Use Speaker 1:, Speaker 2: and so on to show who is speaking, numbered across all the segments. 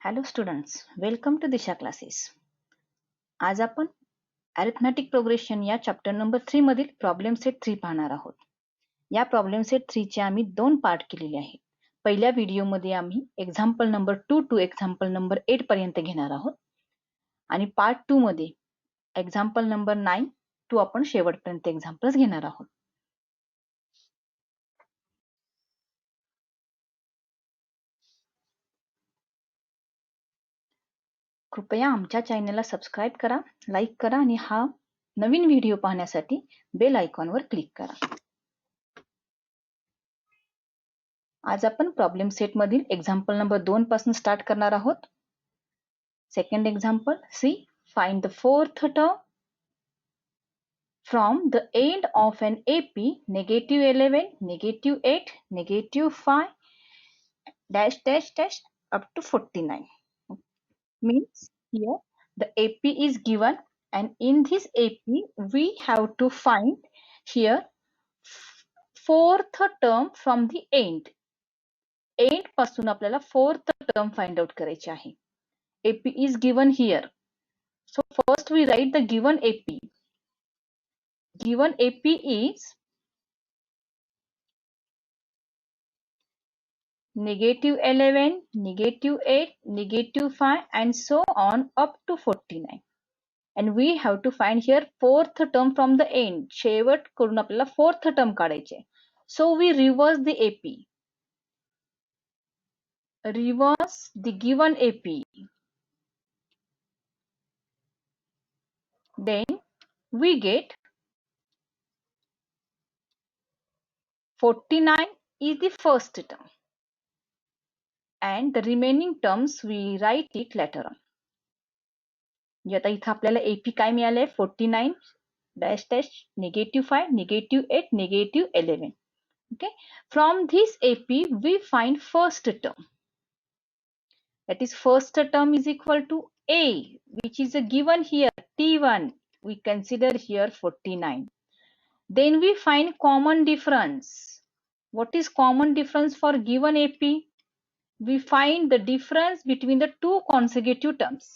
Speaker 1: Hello students, welcome to Disha classes. आज आपण arithmetic progression या चॅप्टर नंबर 3 मधील प्रॉब्लेम सेट 3 पाहणार आहोत. या प्रॉब्लेम सेट 3 चे आम्ही 2 पार्ट केलेले आहेत. पहिल्या व्हिडिओमध्ये आम्ही example number 2 to example number 8 पर्यंत घेणार आहोत आणि पार्ट 2 मध्ये एक्झाम्पल नंबर 9 टू आपण शेवटपर्यंत एक्झाम्पल्स घेणार आहोत. कृपया आमच्या चॅनलला सबस्क्राईब करा, लाईक करा आणि हा नवीन व्हिडिओ पाहण्यासाठी बेल आयकॉनवर क्लिक करा. आज आपण प्रॉब्लेम सेट मधील एक्झाम्पल नंबर 2 पासून स्टार्ट करणार आहोत. Second example, C find the fourth term from the end of an AP -11, -8, -5 dash dash dash up to 49. Means here the AP is given and in this AP we have to find here fourth term from the end. End पासून आपल्याला fourth term find out करायची आहे. AP is given here. So first we write the given AP. Given AP is -11, -8, -5 and so on up to 49. And we have to find here fourth term from the end. शेवट करून आपल्याला fourth term काढायचे. So we reverse the AP. Reverse the given AP. Then we get 49 is the first term. And the remaining terms we write it later on. आता इथं आपल्याला AP काय मिळालंय? 49 dash dash -5, -8, -11. Okay. From this AP we find first term. That is first term is equal to A, which is given here T1. We consider here 49. Then we find common difference. What is common difference for given AP? We find the difference between the two consecutive terms.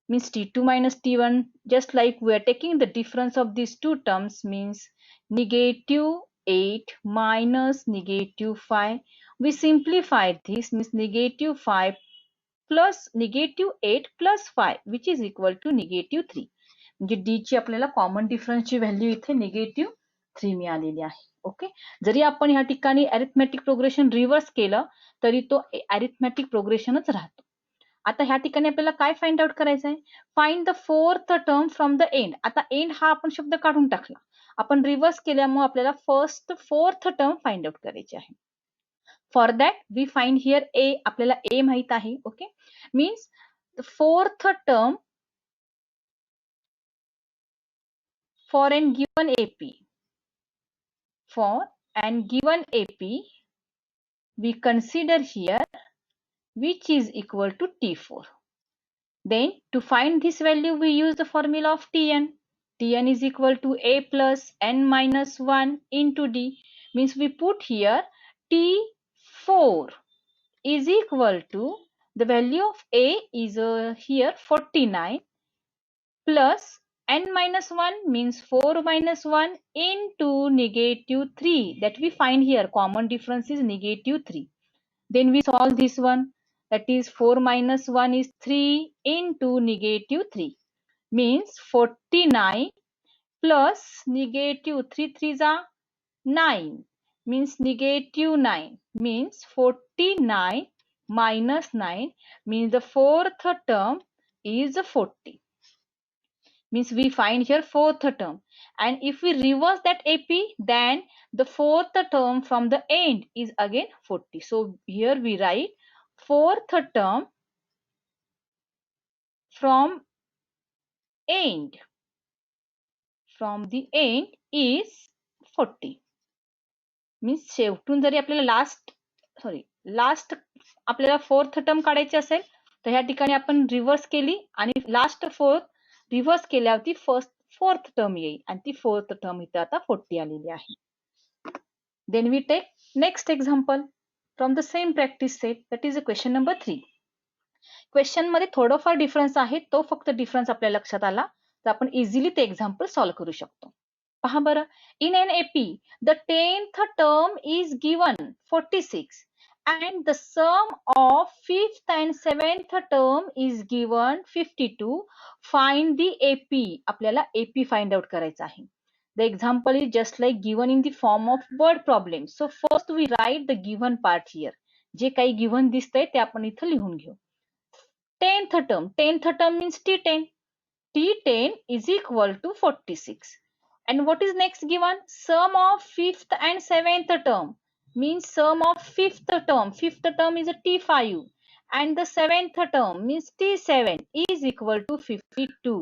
Speaker 1: Means T2 minus T1, just like we are taking the difference of these two terms, means -8 minus -5. We simplify this, means -5 plus -8 plus 5, which is equal to -3. म्हणजे D ची आपल्याला common डिफरन्सची value इथे -3 मिळालेली आहे. Okay. जरी आपण ह्या ठिकाणी arithmetic progression reverse केलं तरी तो अरिथमॅटिक प्रोग्रेशनच राहतो. आता ह्या ठिकाणी आपल्याला काय फाइंड आउट करायचं आहे? Find the fourth term from the and. आता एंड हा आपण शब्द काढून टाकला. आपण रिव्हर्स केल्यामुळे आपल्याला फोर्थ टर्म फाइंड आउट करायची आहे. For that we find here A. आपल्याला ए माहित आहे. Okay. Means the fourth term for an given AP. For an given AP, we consider here which is equal to T4. Then to find this value, we use the formula of Tn. Tn is equal to A plus n minus 1 into D. Means we put here T4 is equal to the value of A is here 49 plus n minus 1 means 4 minus 1 into -3 that we find here. Common difference is -3. Then we solve this one. That is 4 minus 1 is 3 into -3. Means 49 plus -3 3s are 9. Means -9. Means 49 minus 9 means the fourth term is 40. Means we find here fourth term, and if we reverse that AP, then the fourth term from the end is again 40. So here we write fourth term from end, from the end is 40. Means शेवटून जरी आपल्याला last आपल्याला fourth term काढायची असेल तर ह्या ठिकाणी आपण reverse केली आणि लास्ट फोर्थ रिव्हर्स केल्यावरती फोर्थ टर्म येईल आणि ती फोर्थ टर्म इथे आता 40 आलेली आहे. Then we take next example from the same practice set, that is a question number 3. Question मध्ये थोडंफार डिफरन्स आहे, तो फक्त डिफरन्स आपल्या लक्षात आला तर आपण इझिली ते एक्झाम्पल सॉल्व्ह करू शकतो. पहा बरं, in an AP the 10th term is given 46 and the sum of 5th and 7th term is given 52. Find the AP. आपल्याला AP find out करायचं आहे. The example is just like given in the form of word problem. So first we write the given part here. जे काही given दिसतंय ते आपण इथं लिहून घेऊ. 10th term means T10. T10 is equal to 46. And what is next given? Sum of 5th and 7th term means sum of 5th term. 5th term is a T5 and the 7th term means T7 is equal to 52.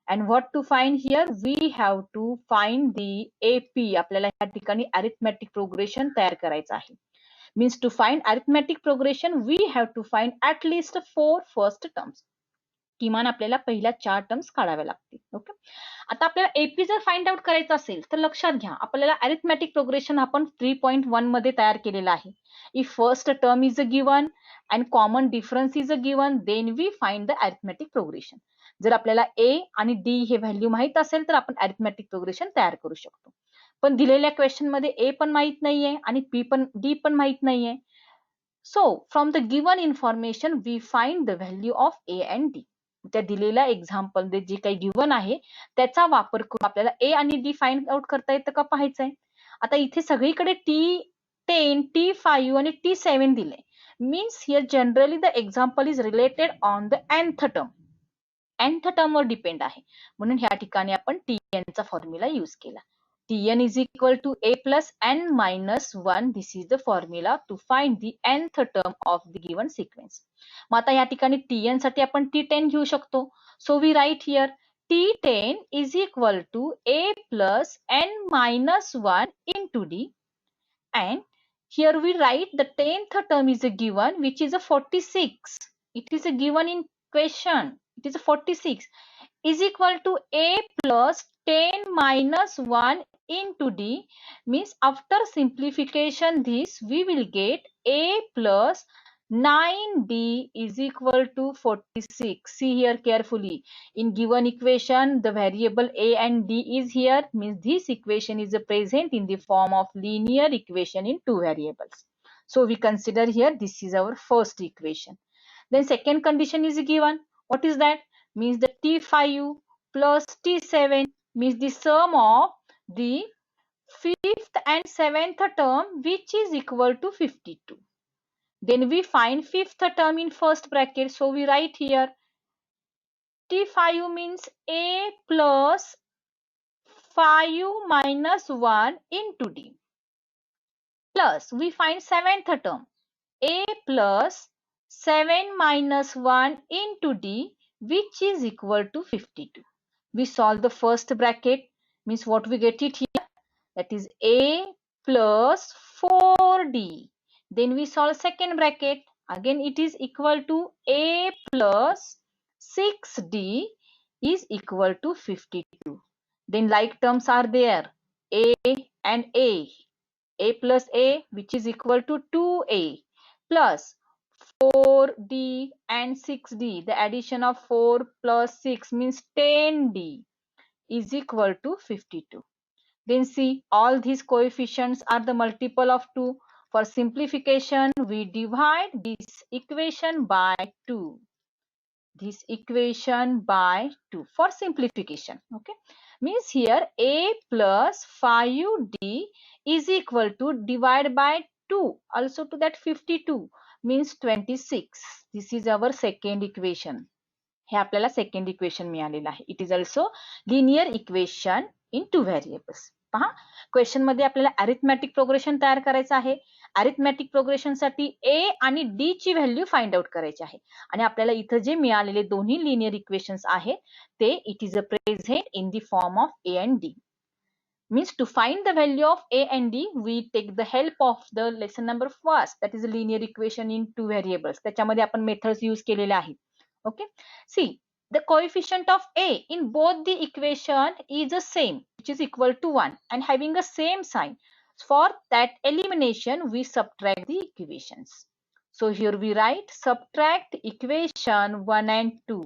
Speaker 1: And what to find here? We have to find the AP. आपल्याला या ठिकाणी arithmetic progression तयार करायचं आहे. Means to find arithmetic progression, we have to find at least 4 first terms. किमान आपल्याला पहिल्या 4 terms काढाव्या लागतील. ओके, आता आपल्याला एपी जर फाइंड आउट करायचं असेल तर लक्षात घ्या, आपल्याला अरिथमॅटिक प्रोग्रेशन आपण 3.1 मध्ये तयार केलेला आहे. If first term is a given and common difference is a given, then we find the arithmetic progression. जर आपल्याला ए आणि डी हे व्हॅल्यू माहित असेल तर आपण अरिथमॅटिक प्रोग्रेशन तयार करू शकतो. पण दिलेल्या क्वेश्चन मध्ये ए पण माहित नाहीये आणि डी पण माहित नाहीये. So from the given information we find the value of A and D. त्या दिलेल्या एक्झाम्पल मध्ये जे काही गिवन आहे त्याचा वापर करून आपल्याला ए आणि डी फाइंड आउट करता येतं का पाहायचंय. आता इथे सगळीकडे T10, T5 आणि T7 दिले. Means here generally the example is related on the nth term. nth term were depend आहे, म्हणून ह्या ठिकाणी आपण Tn चा फॉर्म्युला यूज केला. Tn is equal to a plus n minus 1. This is the formula to find the nth term of the given sequence. मग आता या ठिकाणी Tn साठी आपण T10 घेऊ शकतो. So we write here T10 is equal to a plus n minus 1 into d. And here we write the 10th term is a given, which is a 46. It is a given in question. It is a 46 is equal to a plus 10 minus 1 into d. Means after simplification this we will get a plus 9d is equal to 46. See here carefully. In given equation the variable a and d is here, means this equation is present in the form of linear equation in two variables. So we consider here this is our first equation. Then second condition is given. What is that? Means the T5 plus T7 means the sum of the 5th and 7th term, which is equal to 52. Then we find 5th term in first bracket. So we write here T5 means a plus 5 minus 1 into d. Plus we find 7th term a plus 7 minus 1 into d, which is equal to 52. We solve the first bracket, means what we get it here, that is a plus 4d. Then we solve second bracket, again it is equal to a plus 6d is equal to 52. Then like terms are there, a and a plus a, which is equal to 2a plus 4d and 6d. The addition of 4 plus 6 means 10d is equal to 52. Then see, all these coefficients are the multiple of 2. For simplification, we divide this equation by 2. This equation by 2 for simplification. Okay, means here a plus 5d is equal to divide by 2 also to that 52 means 26. This is our second equation. हे आपल्याला second equation मिळालेलं आहे. It is also linear equation in two variables. पहा, question मध्ये आपल्याला arithmetic progression तयार करायचं आहे. Arithmetic progression साठी ए आणि डी ची व्हॅल्यू फाइंड आउट करायची आहे आणि आपल्याला इथं जे मिळालेले दोन्ही लिनियर इक्वेशन्स आहेत ते it is a present in the form of A and D. Means to find the value of a and d, we take the help of the lesson number first, that is a linear equation in two variables. त्याच्यामध्ये आपण methods use केलेले आहेत. Okay, see the coefficient of a in both the equation is the same, which is equal to 1 and having a same sign. For that elimination we subtract the equations. So here we write subtract equation 1 and 2.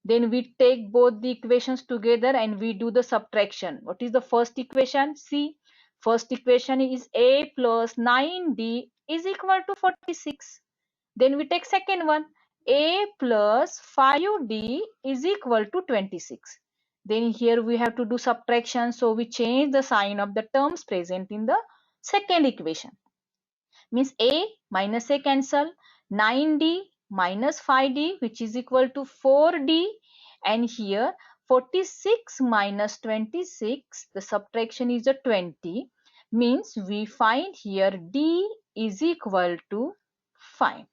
Speaker 1: Then we take both the equations together and we do the subtraction. What is the first equation? See, first equation is a plus 9d is equal to 46. Then we take second one, a plus 5d is equal to 26. Then here we have to do subtraction, so we change the sign of the terms present in the second equation. Means a minus a cancel, 9d minus 5d which is equal to 4d, and here 46 minus 26, the subtraction is a 20, means we find here d is equal to 5.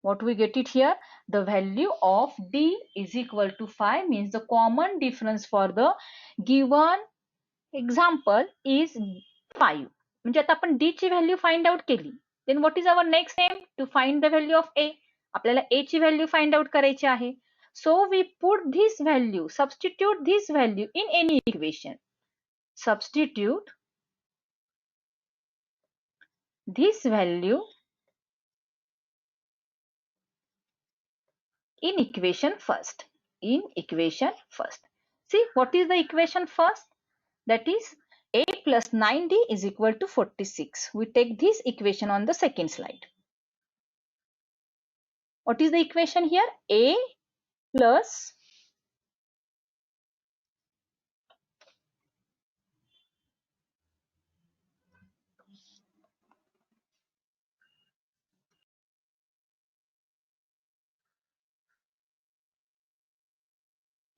Speaker 1: What we get it here? The value of d is equal to 5, means the common difference for the given example is 5. म्हणजे आता आपण d ची value find out केली. Then what is our next step? To find the value of a. आपल्याला a ची value find out करायची आहे. So we put this value, substitute this value in any equation. Substitute this value in equation first. In equation first. See, what is the equation first? That is a plus 9d is equal to 46. We take this equation on the second slide. What is the equation here? A plus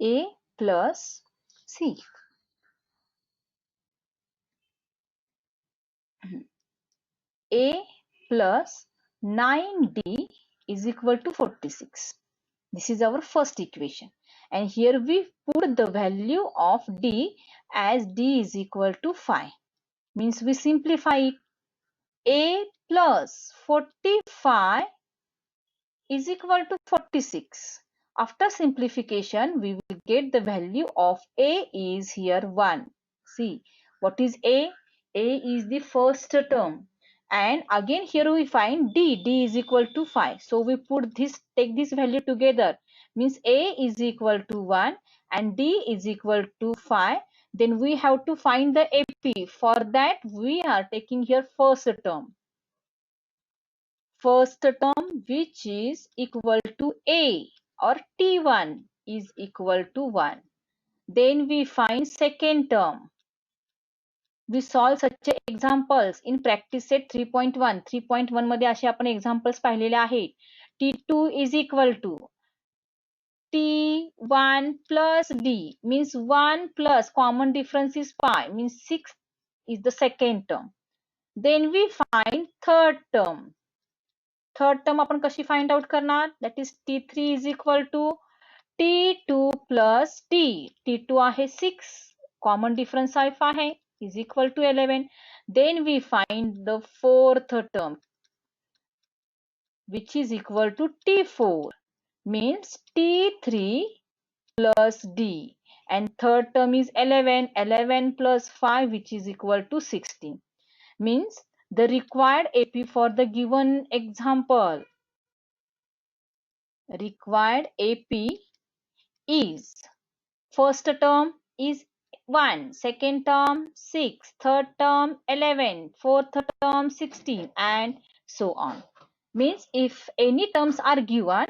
Speaker 1: A plus C. A plus 9d is equal to 46. This is our first equation. And here we put the value of d as d is equal to 5. Means we simplify it. A plus 45 is equal to 46. After simplification, we will get the value of a is here 1. See, what is a? A is the first term. And again here we find d is equal to 5. So we put this, take this value together. Means a is equal to 1 and d is equal to 5. Then we have to find the AP. For that we are taking here first term. First term which is equal to a or t1 is equal to 1. Then we find second term. We solve such examples in practice set 3.1. 3.1 मध्ये असे आपण examples पाहिलेले आहेत. t2 is equal to t1 plus d means 1 plus common difference is 5 means 6 is the second term. Then we find third term. Third term आपण कशी find out करणार? That is t3 is equal to t2 plus d. t2 आहे 6, common difference 5 आहे, is equal to 11. Then we find the fourth term which is equal to t4 means t3 plus d, and third term is 11. 11 plus 5 which is equal to 16. Means the required AP for the given example. Required AP is first term is 1, second term 6, third term 11, fourth term 16 and so on. Means if any terms are given,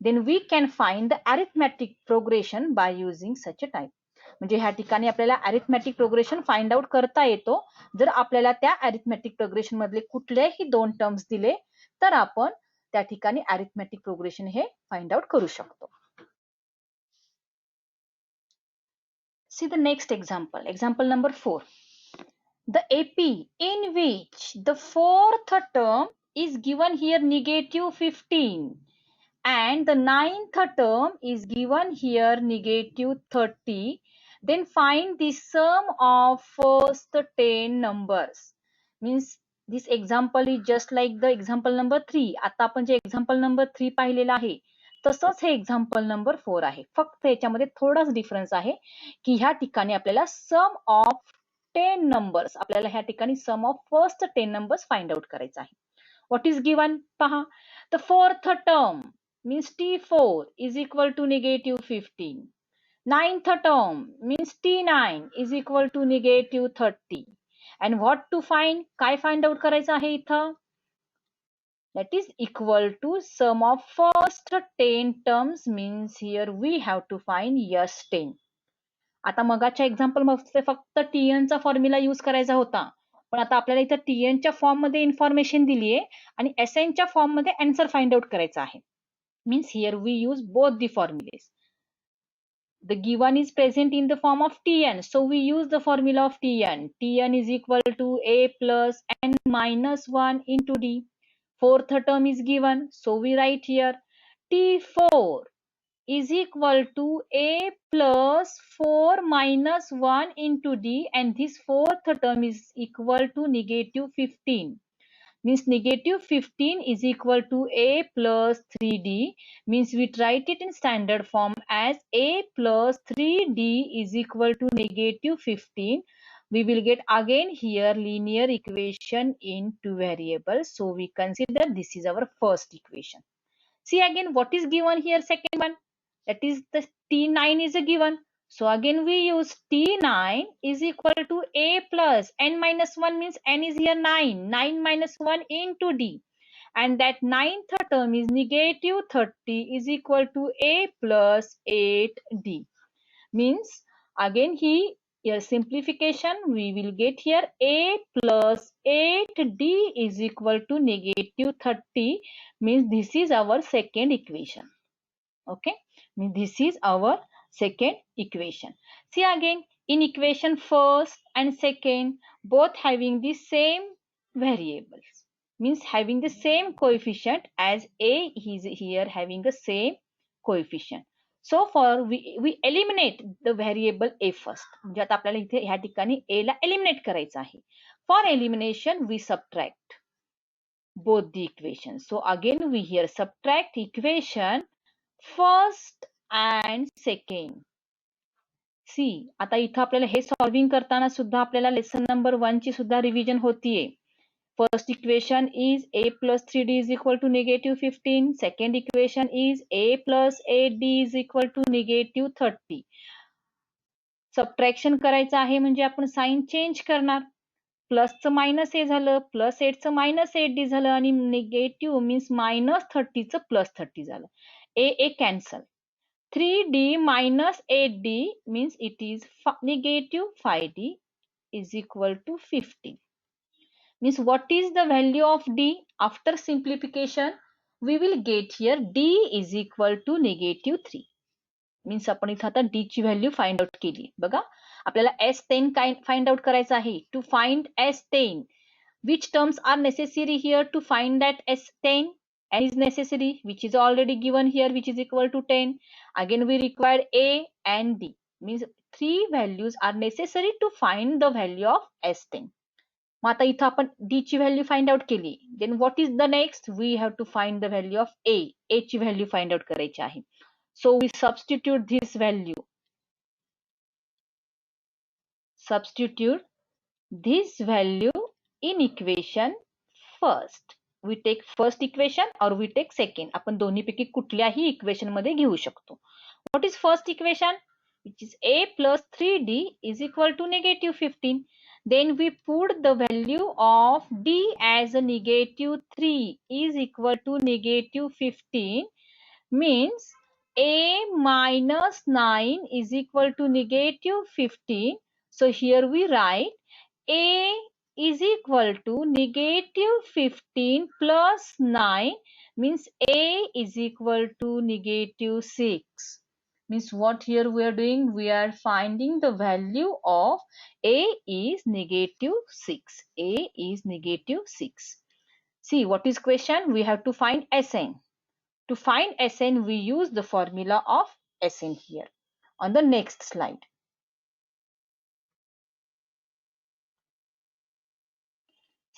Speaker 1: then we can find the arithmetic progression by using such a type. म्हणजे ह्या ठिकाणी आपल्याला arithmetic progression find out करता येतो जर आपल्याला त्या arithmetic progression मधले कुठलेही दोन टर्म्स दिले तर आपण त्या ठिकाणी अरिथमॅटिक प्रोग्रेशन हे फाइंड आउट करू शकतो. See the next example, example number 4. The AP in which the fourth term is given here negative 15 and the ninth term is given here negative 30. Then find the sum of first 10 numbers. Means this example is just like the example number 3. आता आपण जे example number 3 पाहिलेलं आहे तसंच हे example number 4 आहे. फक्त याच्यामध्ये थोडाच difference आहे की ह्या ठिकाणी आपल्याला सम ऑफ 10 नंबर्स, आपल्याला ह्या ठिकाणी sum of first 10 numbers find out करायचा आहे. What is given? Paha. The fourth term means T4 is equal to negative 15. Ninth term means T9 is equal to negative 30. And what to find? काय find out करायचं आहे इथं? That is equal to sum of first 10 terms, means here we have to find S10. आता मगाच्या example मध्ये फक्त TN चा formula use करायचा होता, पण आता आपल्याला इथं TN च्या फॉर्म मध्ये इन्फॉर्मेशन दिली आहे आणि SN च्या फॉर्म मध्ये आन्सर फाइंड आउट करायचा आहे. Means here we use both the formulas. The given is present in the form of Tn, so we use the formula of Tn. Tn is equal to A plus N minus 1 into D. Fourth term is given, so we write here T4 is equal to A plus 4 minus 1 into D, and this fourth term is equal to negative 15. Means negative 15 is equal to A plus 3D. Means we write it in standard form as A plus 3D is equal to negative 15. We will get again here linear equation in two variables. So we consider this is our first equation. See again what is given here, second one. That is the T9 is a given. So again we use T9 is equal to A plus N minus 1, means N is here 9. 9 minus 1 into D. And that ninth term is negative 30 is equal to A plus 8D. Means again here simplification we will get here A plus 8D is equal to negative 30. Means this is our second equation. Okay, means this is our second equation. See again, in equation first and second both having the same variables, means having the same coefficient, as A is here having the same coefficient. So for we eliminate the variable A first. म्हणजे आता आपल्याला इथे ह्या ठिकाणी A La eliminate करायचं आहे. For elimination we subtract both the equations. So again we here subtract equation first and second. See, आता इथं आपल्याला हे सॉल्विंग करताना सुद्धा आपल्याला लेसन नंबर 1 ची सुद्धा रिव्हिजन होतीये. First equation is A plus 3D is equal to negative 15. Second equation is A plus 8D is equal to negative 30. Subtraction करायचं आहे म्हणजे आपण साइन चेंज करणार. प्लसचं मायनस ए झालं, प्लस 8चं मायनस 8D झालं आणि निगेटिव्ह मीन्स मायनस 30चं प्लस 30 झालं. ए cancel. 3D minus 8D means it is negative 5D is equal to 50. Means what is the value of D? After simplification, we will get here D is equal to negative 3. Means आपण इथं आता D ची value find out केली. बघा, आपल्याला S10 find out करायचं आहे. To find S10, which terms are necessary here to find that S10? N is necessary, which is already given here, which is equal to 10. Again we require A and D. Means three values are necessary to find the value of S10. मग आता इथं आपण D ची value find out केली. Then what is the next? We have to find the value of A. A ची value find out करायची आहे. So we substitute this value. Substitute this value in equation first. We take first equation or we take second. आपण दोन्हीपैकी कुठल्याही equation मध्ये घेऊ शकतो. What is first equation? Which is A plus 3D is equal to negative 15. Then we put the value of D as a negative 3 is equal to negative 15. Means A minus 9 is equal to negative 15. So here we write A is equal to negative 15 plus 9, means A is equal to negative 6. Means what here we are doing? We are finding the value of A is negative 6. A is negative 6. See, what is question? We have to find Sn. To find Sn, we use the formula of Sn here on the next slide.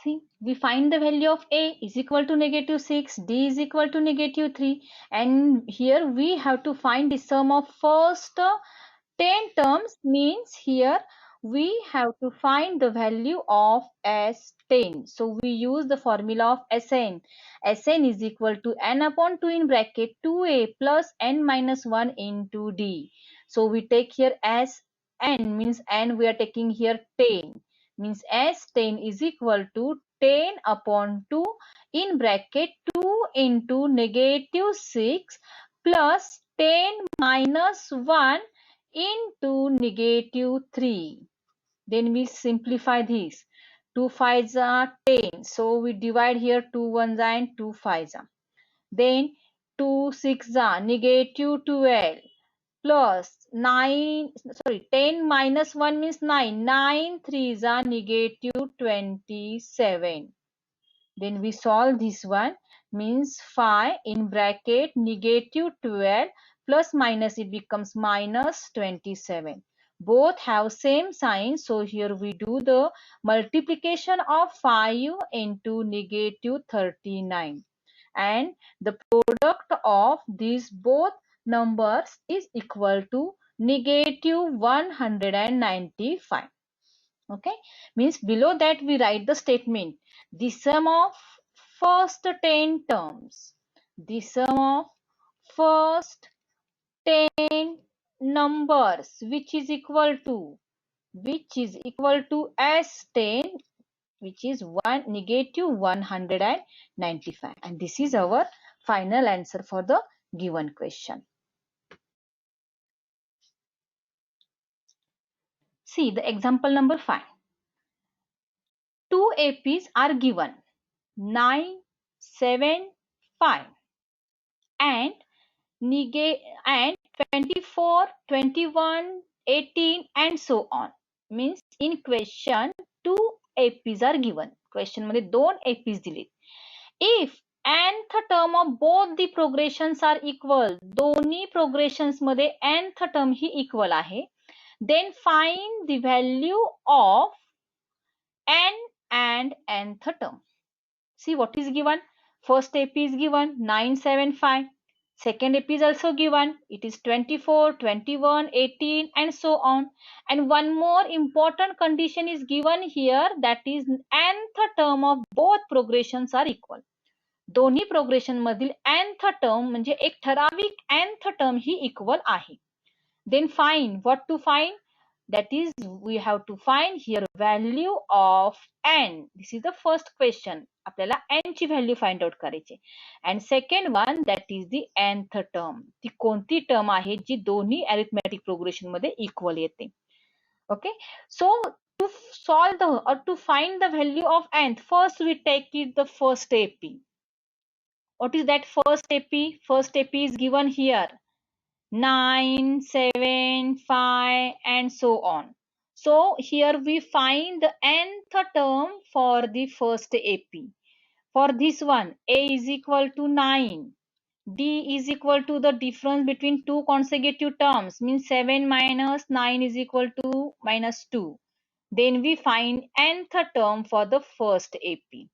Speaker 1: See, we find the value of A is equal to negative 6, D is equal to negative 3, and here we have to find the sum of first 10 terms, means here we have to find the value of S10. So we use the formula of Sn. Sn is equal to n upon 2 in bracket 2a plus n minus 1 into d. So we take here as n, means n we are taking here 10, means S10 is equal to 10 upon 2 in bracket 2 into negative 6 plus 10 minus 1 into negative 3. Then we simplify this. 2 5s are 10. So we divide here 2 1s and 2 5s are. Then 2 6s are negative 12 plus 9, sorry, 10 minus 1 means 9. 9 3s are negative 27. Then we solve this one, means 5 in bracket negative 12 plus minus it becomes minus 27. Both have same sign, so here we do the multiplication of 5 into negative 39, and the product of these both numbers is equal to negative 195. Okay, means below that we write the statement, the sum of first 10 terms, the sum of first 10 numbers which is equal to S10, which is 1 negative 195, and this is our final answer for the given question. See the example number 5. Two APs are given, 9, 7, 5, and 24, 21, 18, and so on. Means in question 2 APs are given. Question मध्ये 2 APs दिले. If nth term of both the progressions are equal, दोन्ही progressions मध्ये nth term ही equal आहे, then find the value of n and nth term. See what is given. First AP is given 975. Second AP is also given. It is 24, 21, 18, and so on. And one more important condition is given here, that is nth term of both progressions are equal. दोन्ही progression मधील nth term म्हणजे एक ठराविक nth term ही equal आहे. Then find what to find. That is, we have to find here value of n. This is the first question. आपल्याला n ची value find out करायची. And second one that is the nth term. ती कोणती term आहे जी दोन्ही arithmetic progression मध्ये equal येते. Okay, so to solve the or to find the value of nth, first we take it the first AP. What is that first AP? First AP is given here 9, 7, 5, and so on. So here we find the nth term for the first AP. For this one, A is equal to 9. D is equal to the difference between two consecutive terms, means 7 minus 9 is equal to minus 2. Then we find nth term for the first AP.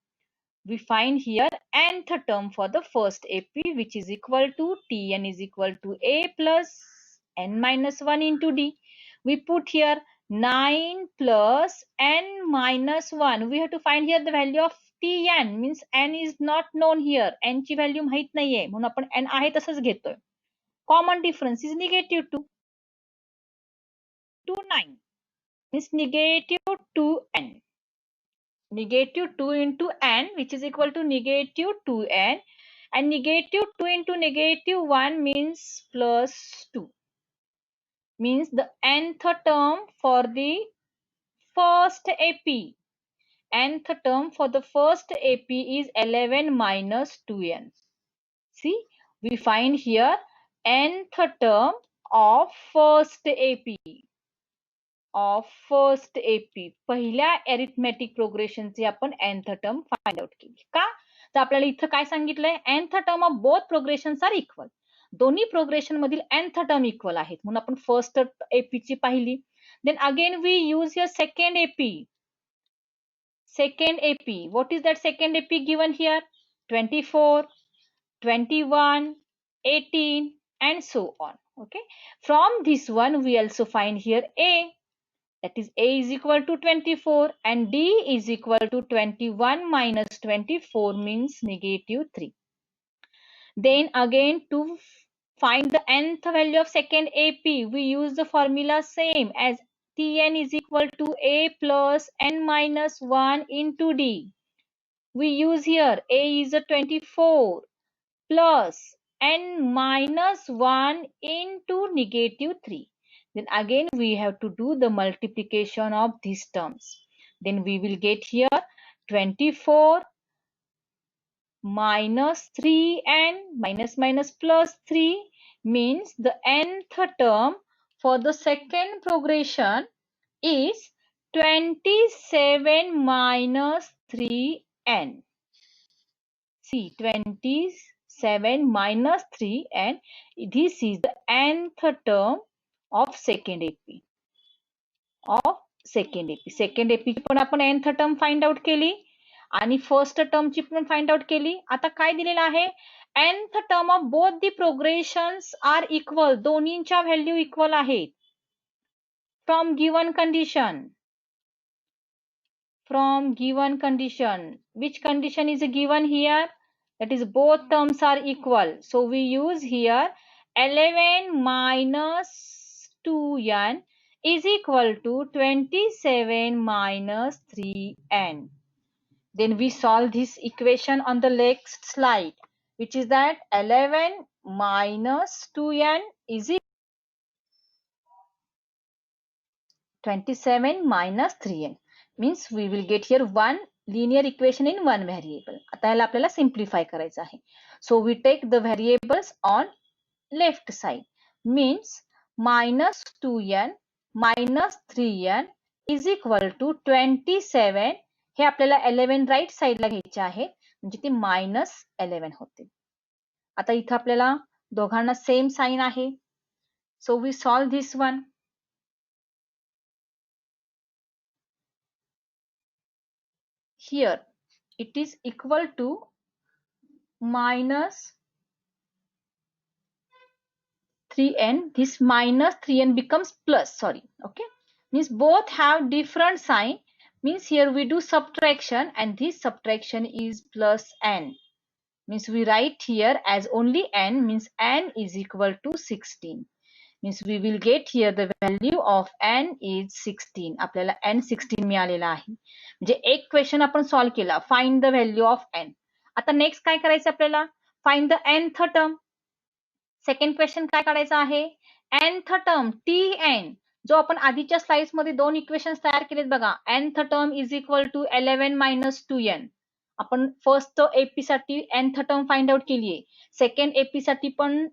Speaker 1: We find here nth term for the first AP, which is equal to Tn is equal to A plus n minus 1 into D. We put here 9 plus n minus 1. We have to find here the value of Tn, means n is not known here. n ची value माहित नाहीये, म्हणून आपण n आहे तसंच घेतोय. Common difference is negative 2 to 9, means negative 2n. Negative 2 into n, which is equal to negative 2n, and negative 2 into negative 1 means plus 2. Means the nth term for the first AP. Nth term for the first AP is 11 minus 2n. See, we find here nth term of first AP. Of first AP, पहिल्या arithmetic प्रोग्रेशनची आपण nth term find out केली. का तर आपल्याला इथं काय सांगितलंय, nth term of both progressions are equal. दोन्ही प्रोग्रेशन मधील nth टर्म इक्वल आहेत, म्हणून आपण फर्स्ट एपी ची पाहिली. Then again we use here second AP. Second AP, what is that second AP given here? 24, 21, 18, and so on. Okay, from this one we also find here A. that is A is equal to 24 and D is equal to 21 minus 24 means negative 3. Then again to find the nth value of second AP, we use the formula same as Tn is equal to A plus n minus 1 into D. We use here A is a 24 plus n minus 1 into negative 3. Then again we have to do the multiplication of these terms. Then we will get here 24 minus 3n minus plus 3 means the nth term for the second progression is 27 minus 3n. See, 27 minus 3 and this is the nth term of second AP. Second AP ची पण आपण nth term find out केली आणि first term ची पण find out केली. आता काय दिलेलं आहे, nth term of both the progressions are equal, दोन्हींच्या व्हॅल्यू इक्वल आहेत. From given condition, which condition is given here? That is both terms are equal. So we use here 11 minus 2n is equal to 27 minus 3n. Then we solve this equation on the next slide, which is that 11 minus 2n is equal to 27 minus 3n. Means we will get here one linear equation in one variable. आता याला आपल्याला simplify करायचं आहे. So we take the variables on left side. Means minus 2n minus 3n is equal to 27. हे आपल्याला 11 right साईडला घ्यायचे आहे, म्हणजे ती minus 11 होते. आता इथं आपल्याला दोघांना सेम साइन आहे. So we solve this one. Here it is equal to minus 3n. This minus 3n becomes plus, sorry, okay, means both have different sign, means here we do subtraction and this subtraction is plus n, means we write here as only n, means n is equal to 16, means we will get here the value of n is 16. आपल्याला n 16 मिळालेला आहे. म्हणजे एक question आपण solve केला, find the value of n. आता next काय करायचं आपल्याला, find the nth term. Second question काय काढायचं आहे, nth टर्म tn, जो आपण आधीच्या स्लाइड्स मध्ये दोन इक्वेशन्स तयार केलेत बघा. nth term is equal to 11 minus 2n. आपण फर्स्ट एपी साठी nth टर्म फाइंड आउट केली आहे, सेकंड एपी साठी पण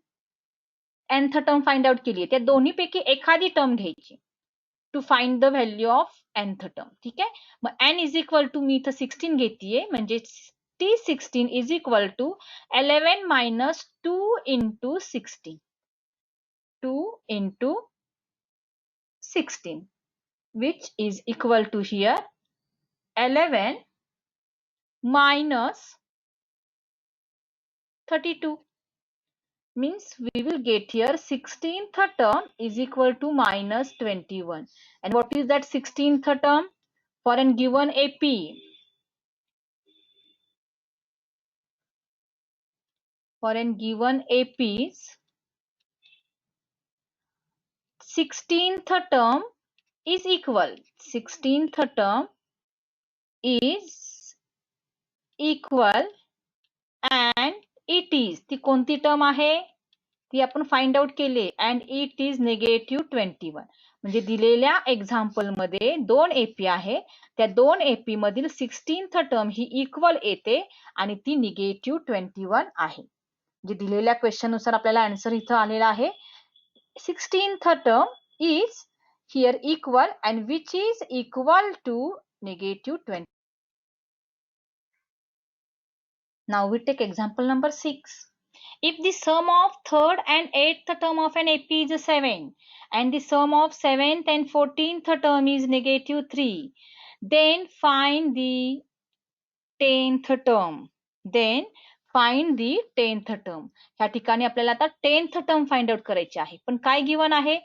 Speaker 1: nth टर्म फाइंड आउट केली आहे. त्या दोन्हीपैकी एखादी टर्म घ्यायची to find the value of nth term. ठीक आहे, मग n इज इक्वल टू मी इथं 16 घेतीये, म्हणजे T16 is equal to 11 minus 2 into 16. 2 into 16, which is equal to here 11 minus 32. Means we will get here 16th term is equal to minus 21. And what is that 16th term? For a given AP, for a given AP's 16th term is equal. 16th term is equal and it is, ती कोणती term आहे ती आपण find out केली, and it is negative 21. म्हणजे दिलेल्या example मध्ये दोन एपी आहे, त्या दोन एपी मधील 16th टर्म ही इक्वल येते आणि ती निगेटिव्ह 21 आहे. म्हणजे दिलेल्या क्वेश्चन नुसार आपल्याला आन्सर इथं आलेला आहे. 16th term is here equal and which is equal to negative 20. Now we take example number 6. If the sum of third and eighth term of an AP is 7 and the sum of 7th and 14th term is negative 3, then find the 10th term. Then find the 10th term. ह्या ठिकाणी आपल्याला आता 10th term find out करायची आहे. पण काय given आहे,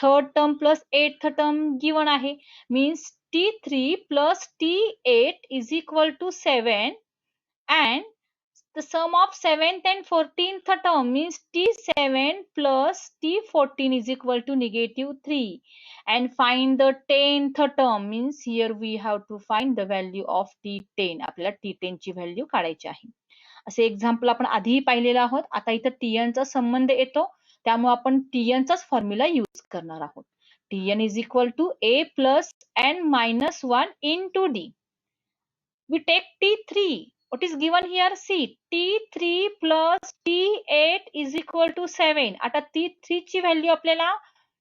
Speaker 1: third term plus eighth term given आहे. Means T3 plus T8 is equal to 7 and the sum of 7th and 14th term means T7 plus T14 is equal to -3 and find the 10th term means here we have to find the value of T10. आपल्याला T10 ची value काढायची आहे. असे example आपण आधीही पाहिलेलं आहोत. आता इथं Tn चा संबंध येतो त्यामुळे आपण Tn चाच फॉर्म्युला यूज करणार आहोत. Tn is equal to a plus n minus 1 into d. We take T3. What is given here? See, T3 plus T8 is equal to 7. आता T3 ची व्हॅल्यू आपल्याला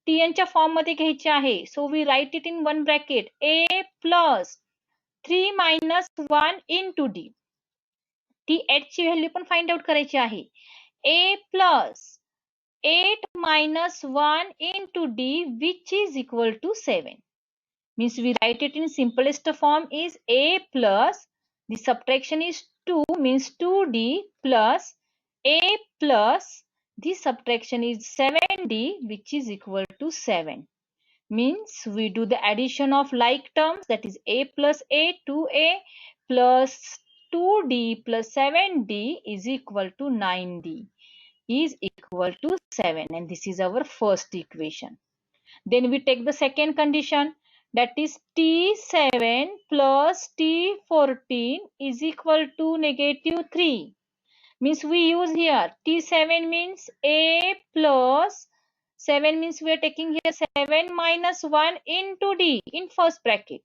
Speaker 1: Tn च्या फॉर्म मध्ये घ्यायची आहे. So we write it in one bracket. A plus 3 minus 1 into d. T8 ची value पण find out करायची आहे. A plus 8 minus 1 into d which is equal to 7. Means we write it in simplest form is a plus the subtraction is 2 means 2d plus a plus the subtraction is 7d which is equal to 7. Means we do the addition of like terms that is a plus a 2a plus 2d plus 7d is equal to 9d is equal to 7 and this is our first equation. Then we take the second condition that is T7 plus T14 is equal to -3. Means we use here T7 means a plus 7 means we are taking here 7 minus 1 into d in first bracket.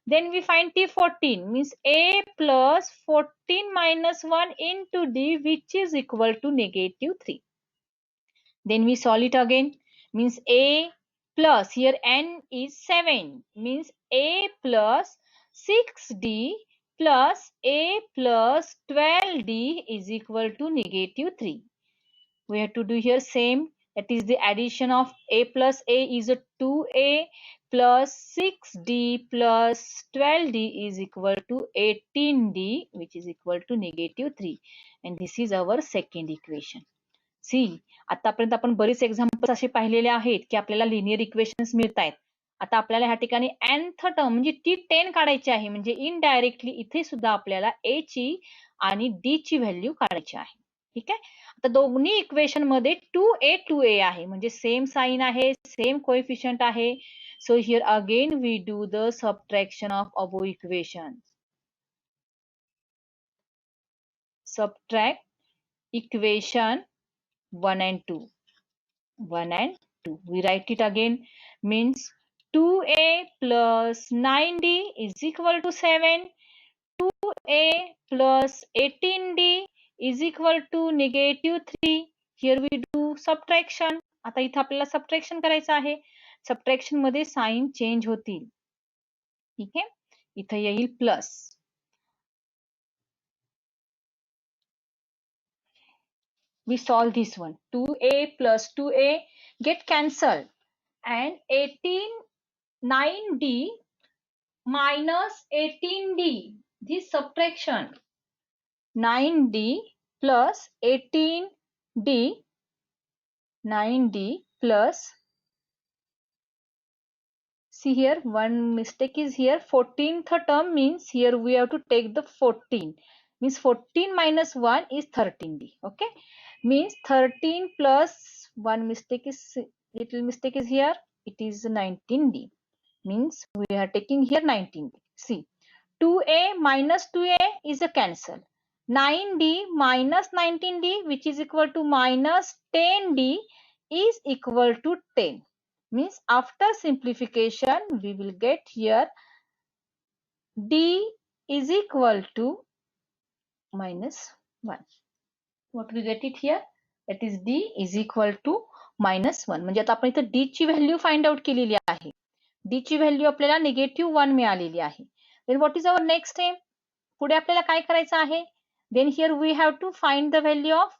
Speaker 1: Then we find T14 means a plus 14 minus 1 into d which is equal to -3. Then we solve it again means a plus here n is 7 means a plus 6d plus a plus 12d is equal to -3. We have to do here same, that is the addition of a plus a is a 2a plus 6d plus 12d is equal to 18d which is equal to -3 and this is our second equation. सी आतापर्यंत आपण बरेच examples असे पाहिलेले आहेत की आपल्याला linear equations मिळत आहेत. आता आपल्याला ह्या ठिकाणी nth टर्म म्हणजे T10 काढायची आहे म्हणजे इनडायरेक्टली इथे सुद्धा आपल्याला a ची आणि d ची व्हॅल्यू काढायची आहे. ठीक आहे. आता दोन्ही इक्वेशन मध्ये 2a आहे म्हणजे सेम साइन आहे, सेम कोएफिशियंट आहे. So here again we do the subtraction of above equation. Subtract equation 1 and 2. 1 and 2. We write it again means 2a plus 9d is equal to 7. 2a plus 18d is equal to -3. Here we do subtraction. आता इथे आपल्याला subtraction करायचं आहे. Subtraction मध्ये sign change होतील. ठीक आहे. इथे येईल plus. We solve this one. 2a plus 2a get cancelled and 9d minus 18d. This subtraction 9d plus 18d 9d plus see here one mistake is here 14th term means here we have to take the 14 means 14 minus 1 is 13d. Okay, means 13 plus one mistake is little mistake is here, it is 19d means we are taking here 19d. See 2a minus 2a is a cancel. 9d minus 19d which is equal to minus 10d is equal to 10. Means after simplification we will get here d is equal to -1. What we get it here? That is d is equal to -1. म्हणजे आता आपण इथे d ची value find out केलेली आहे. d ची value आपल्याला -1 मिळालेली आहे. Then what is our next step? पुढे आपल्याला काय करायचं आहे? Then here we have to find the value of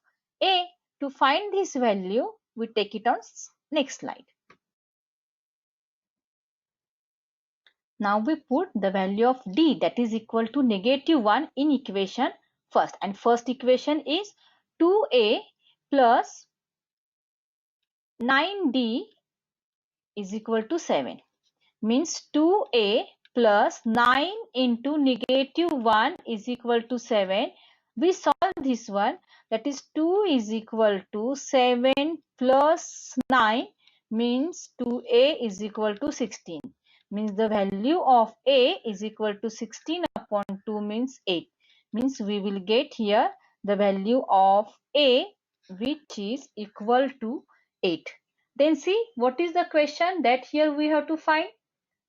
Speaker 1: a. To find this value we take it on next slide. Now we put the value of d that is equal to -1 in equation first and first equation is 2a plus 9d is equal to 7. Means 2a plus 9 into negative 1 is equal to 7. We solve this one, that is 2 is equal to 7 plus 9 means 2a is equal to 16. Means the value of a is equal to 16 upon 2 means 8. Means we will get here the value of a which is equal to 8. Then see what is the question that here we have to find.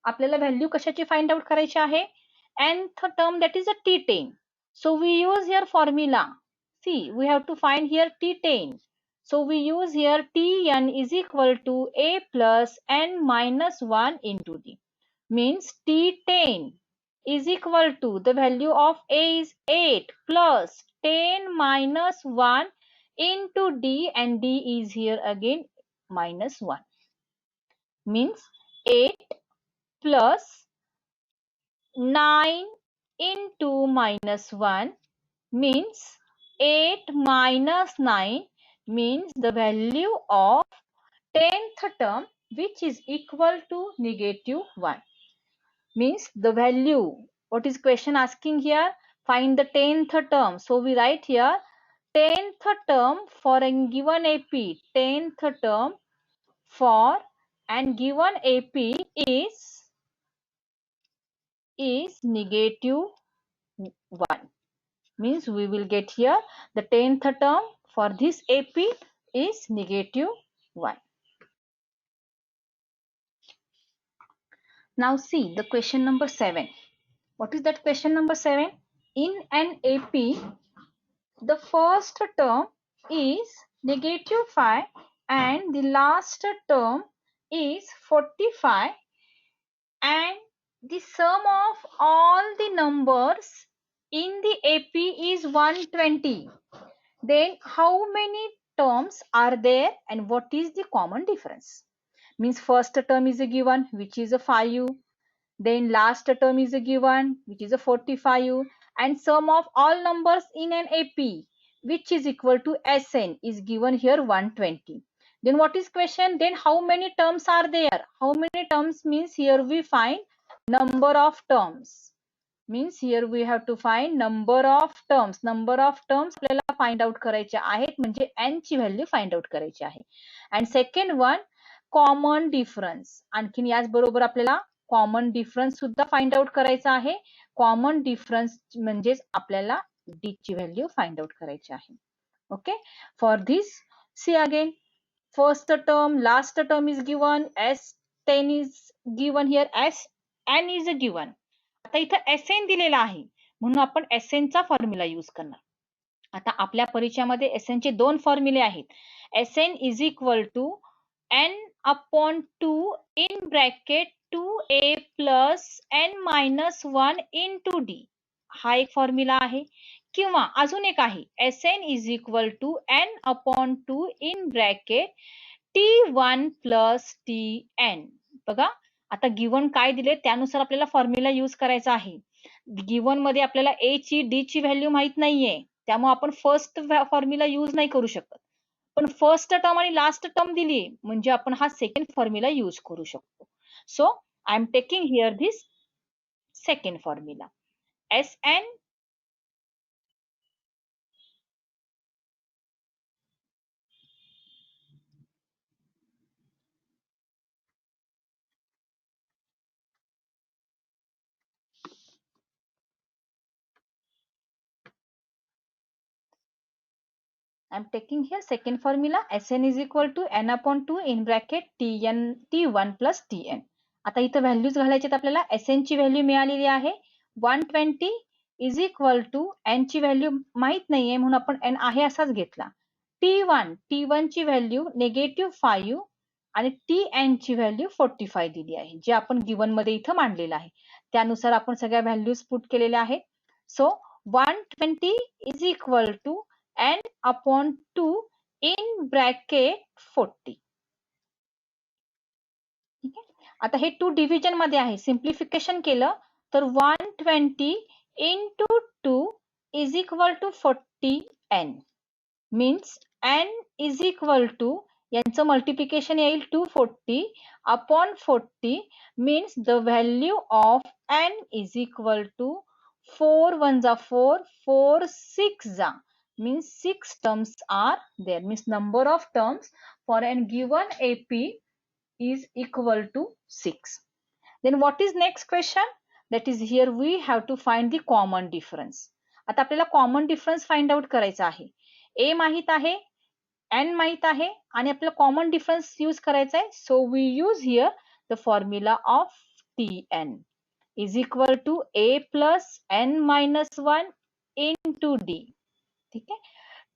Speaker 1: आपल्याला value कशाची find out करायची आहे, nth term that is a T10. So we use here formula. See, we have to find here T10. So we use here Tn is equal to a plus n minus 1 into d. Means T10 is equal to the value of a is 8 plus 10 minus 1 into d, and d is here again minus 1. Means 8 plus 9 into minus 1 means 8 minus 9 means the value of 10th term which is equal to negative 1. Means the value, what is question asking here? Find the 10th term. So we write here 10th term for a given AP. 10th term for and given AP is negative 1. Means we will get here the 10th term for this AP is negative 1. Now see the question number 7. What is that question number 7? In an AP, the first term is negative 5 and the last term is 45, and the sum of all the numbers in the AP is 120. Then how many terms are there and what is the common difference? Means first term is a given which is a 5, then last term is a given which is a 45, and sum of all numbers in an AP which is equal to Sn is given here 120. Then what is question? Then how many terms are there? How many terms means here we find number of terms. Means here we have to find number of terms. Number of terms आपल्याला find out करायचे आहेत, म्हणजे n ची value find out करायची आहे. And second one common difference. आणखीन याच बरोबर आपल्याला कॉमन डिफरन्स सुद्धा फाइंड आउट करायचा आहे. कॉमन डिफरन्स म्हणजेच आपल्याला d ची व्हॅल्यू फाइंड आउट करायची आहे. Okay, for this C again first term, last term is given, S10 is given here, Sn is given. आता इथं Sn दिलेला आहे म्हणून आपण Sn चा फॉर्म्युला यूज करणार. आता आपल्या परिचयामध्ये Sn चे दोन फॉर्म्युले आहेत. Sn is equal to n upon 2 in bracket 2a plus n minus 1 into d. हा एक फॉर्म्युला आहे. किंवा अजून एक आहे Sn is equal to n upon 2 in bracket T1 plus Tn. बघा आता गिवन काय दिले त्यानुसार आपल्याला फॉर्म्युला यूज करायचा आहे. गिवन मध्ये आपल्याला a ची d ची व्हॅल्यू माहित नाहीये, त्यामुळे आपण फर्स्ट फॉर्म्युला यूज नाही करू शकत. पण फर्स्ट टर्म आणि लास्ट टर्म दिली म्हणजे आपण हा सेकंड फॉर्म्युला यूज करू शकतो. So I am taking here this second formula. Sn I'm taking here second formula. Sn is equal to n upon 2 in bracket T1 plus Tn. आता इथं values घालायचे आपल्याला. Sn ची व्हॅल्यू मिळालेली आहे 120 is equal to n ची value माहित नाहीये म्हणून आपण n आहे असाच घेतला. T1 ची व्हॅल्यू नेगेटिव्ह 5 आणि Tn ची व्हॅल्यू 45 दिली आहे, जे आपण गिवन मध्ये इथं मांडलेलं आहे. त्यानुसार आपण सगळ्या व्हॅल्यूज पुट केलेल्या आहेत. सो 120 is equal to n upon 2 in bracket 40. ठीक आहे. आता हे 2 डिव्हिजन मध्ये आहे. सिम्प्लिफिकेशन केलं तर 120 into 2 is equal to 40n. Means n is equal to यांचं मल्टिप्लिकेशन येईल 240 upon 40 means the value of n is equal to 4 1 जा 4, 4 6 जा means 6 terms are there, means number of terms for a given AP is equal to 6. Then what is next question? That is here we have to find the common difference. आता आपल्याला common difference find out करायचा आहे. A माहित आहे, n माहित आहे आणि आपल्याला common difference use करायचा आहे. So we use here the formula of Tn is equal to A plus n minus 1 into D. ठीक आहे.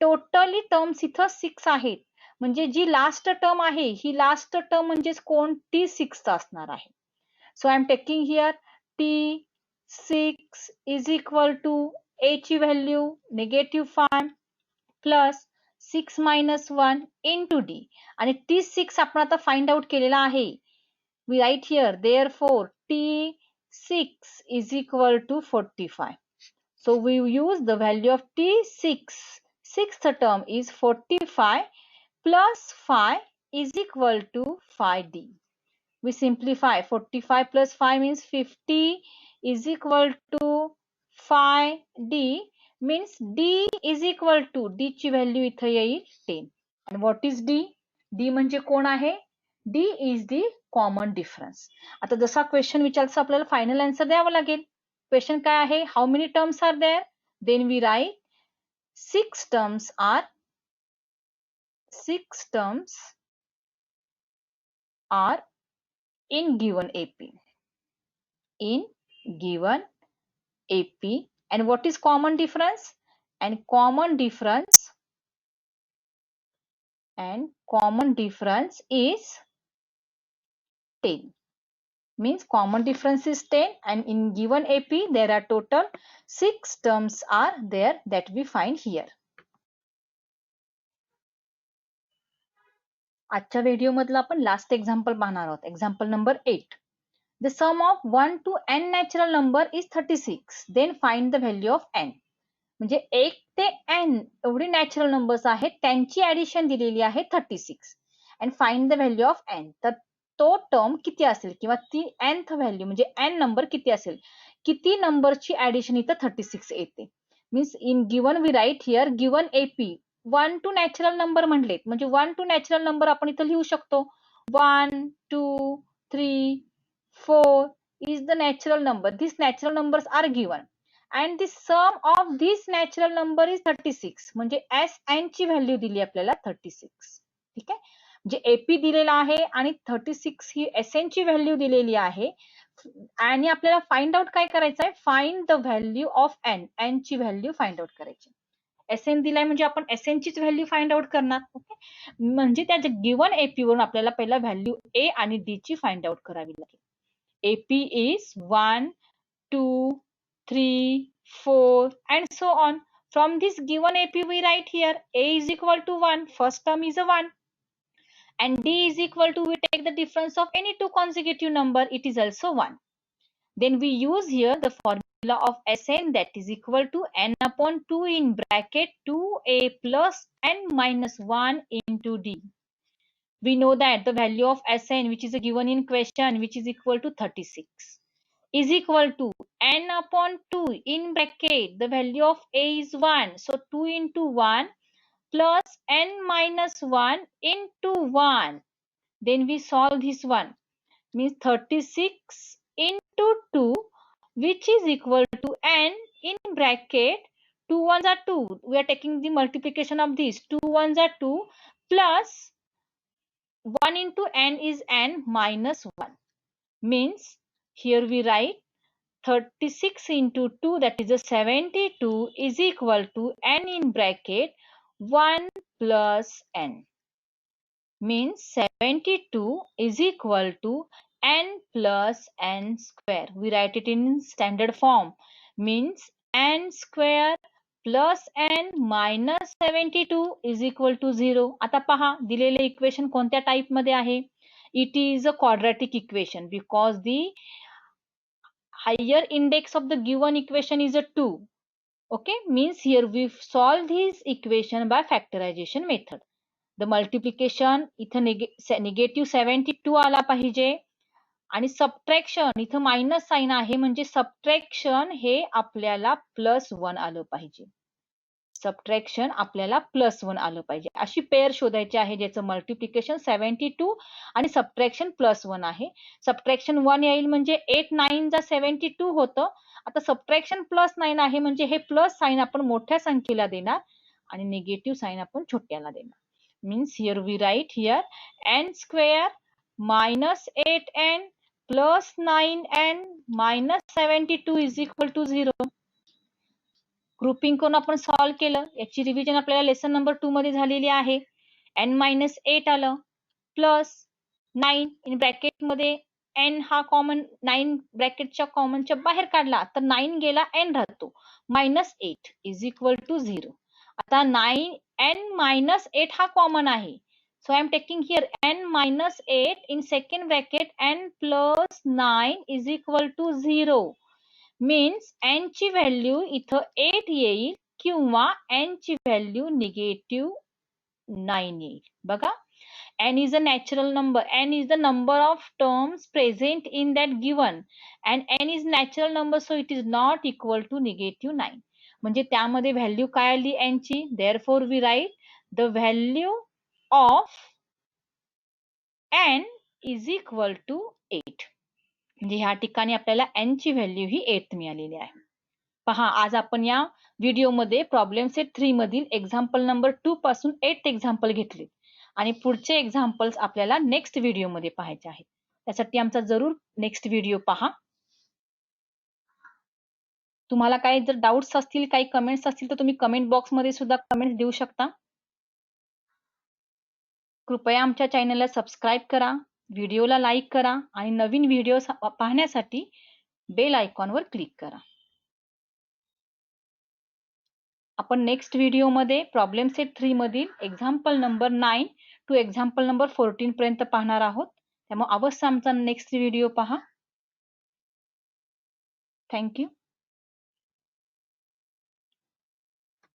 Speaker 1: टोटली टर्म्स इथं 6 आहेत. म्हणजे जी लास्ट टर्म आहे ही लास्ट टर्म म्हणजेच कोणती 6 असणार आहे. So I am taking here T6 is equal to A ची value -5 plus 6 minus 1 into D. आणि T6 आपण आता फाइंड आउट केलेला आहे. We write here therefore T6 is equal to 45. So we use the value of T6. Sixth term is 45 plus 5 is equal to 5D. We simplify 45 plus 5 means 50 is equal to 5D means D is equal to D ची value इथे येईल 10. And what is D? D म्हणजे कोण आहे? D is the common difference. आता जसा question विचारतो आपल्याला फायनल आन्सर द्यावा लागेल. क्वेश्चन काय आहे? How many terms are there? Then we write 6 terms are in given AP. In given AP. And what is common difference? And common difference is 10. Means common difference is 10 and in given AP there are total 6 terms are there that we find here. आजच्या video मधला आपण last example पाहणार आहोत. Example number 8. The sum of 1 to n natural number is 36. Then find the value of n. म्हणजे 1 ते n एवढी natural numbers आहेत त्यांची ऍडिशन दिलेली आहे 36 and find the value of n. तर तो टर्म किती असेल किंवा ती nth व्हॅल्यू म्हणजे n नंबर किती असेल, किती नंबरची ऍडिशन इथं 36 येते. Means in given we write here given AP 1 to natural number म्हणलेत म्हणजे 1 टू नॅचरल नंबर आपण इथं लिहू शकतो. 1 2 3 4 is the natural number. These natural numbers are given and the sum of this natural number is 36. म्हणजे Sn ची value दिली आपल्याला 36. ठीक आहे. म्हणजे AP दिलेला आहे आणि 36 ही Sn ची व्हॅल्यू दिलेली आहे आणि आपल्याला फाइंड आउट काय करायचं आहे? Find the value of n. n ची व्हॅल्यू फाइंड आउट करायची. Sn दिलाय म्हणजे आपण Sn चीच व्हॅल्यू फाइंड आउट करणार. ओके. म्हणजे त्या गिवन AP वरून आपल्याला पहिला व्हॅल्यू A आणि D ची फाइंड आउट करावी लागेल. AP is 1 2 3 4 and so on. From this given AP we write here A is equal to 1. First term is a 1 and D is equal to, we take the difference of any two consecutive number, it is also 1. Then we use here the formula of Sn that is equal to n upon 2 in bracket 2A plus n minus 1 into D. We know that the value of Sn which is given in question which is equal to 36 is equal to n upon 2 in bracket the value of A is 1. So 2 into 1 plus n minus 1 into 1. Then we solve this one. Means 36 into 2 which is equal to n in bracket 2 ones are 2. We are taking the multiplication of these. 2 ones are 2 plus 1 into n is n minus 1. Means here we write 36 into 2 that is a 72 is equal to n in bracket 1 plus n. Means 72 is equal to n plus n square. We write it in standard form. Means n square plus n minus 72 is equal to 0. आता पहा दिलेले equation कोणत्या type मध्ये आहे? It is a quadratic equation because the higher index of the given equation is a 2. Okay, means here we solve this equation by factorization method. The multiplication इथं negative 72 आला पाहिजे आणि सबट्रॅक्शन इथं minus sign आहे म्हणजे subtraction हे आपल्याला +1 आलं पाहिजे. सबट्रॅक्शन आपल्याला +1 आलं पाहिजे. अशी पेअर शोधायची आहे ज्याचं मल्टिप्लिकेशन 72 आणि सबट्रॅक्शन +1 आहे. सबट्रॅक्शन 1 येईल म्हणजे 8 9 जा 72 होतं. आता सबट्रॅक्शन +9 आहे म्हणजे हे प्लस साइन आपण मोठ्या संख्येला देणार आणि निगेटिव्ह साइन आपण छोट्याला देणार. Means here we write here n square -8n + 9n - 72 is equal to 0. Grouping करून आपण सॉल्व्ह केलं. याची रिव्हिजन आपल्याला लेसन नंबर 2 मध्ये झालेली आहे. n-8 आलं प्लस 9 इन ब्रॅकेट मध्ये n हा कॉमन 9 ब्रॅकेटच्या कॉमनच्या बाहेर काढला तर 9 गेला n राहतो -8 इज इक्वल टू 0. आता n-8 हा कॉमन आहे. So I am taking here n-8 in second bracket n plus 9 is equal to 0. Means n ची व्हॅल्यू इथं 8 येईल किंवा n ची व्हॅल्यू निगेटिव्ह 9 येईल. बघा, n is a natural number. n is the number of terms present in that given and n is natural number, so it is not equal to -9. म्हणजे त्यामध्ये value काय आली n ची. Therefore we write the value of n is equal to 8. म्हणजे ह्या ठिकाणी आपल्याला n ची व्हॅल्यू ही 8 मिळालेली आहे. पहा, आज आपण या व्हिडिओमध्ये प्रॉब्लेम सेट 3 मधील एक्झाम्पल नंबर 2 पासून 8 एक्झाम्पल घेतले आणि पुढचे एक्झाम्पल्स आपल्याला नेक्स्ट व्हिडिओमध्ये पाहायचे आहेत. त्यासाठी आमचा जरूर नेक्स्ट व्हिडिओ पहा. तुम्हाला काही जर डाऊट्स असतील, काही कमेंट्स असतील तर तुम्ही कमेंट बॉक्समध्ये सुद्धा कमेंट्स देऊ शकता. कृपया आमच्या चॅनलला सबस्क्राईब करा, व्हिडिओला लाईक करा आणि नवीन व्हिडिओ पाहण्यासाठी बेल आयकॉनवर क्लिक करा. आपण नेक्स्ट व्हिडिओमध्ये प्रॉब्लेम सेट 3 मधील example number 9 to example number 14 पर्यंत पाहणार आहोत. त्यामुळे अवश्य आमचा नेक्स्ट व्हिडिओ पहा. थँक्यू.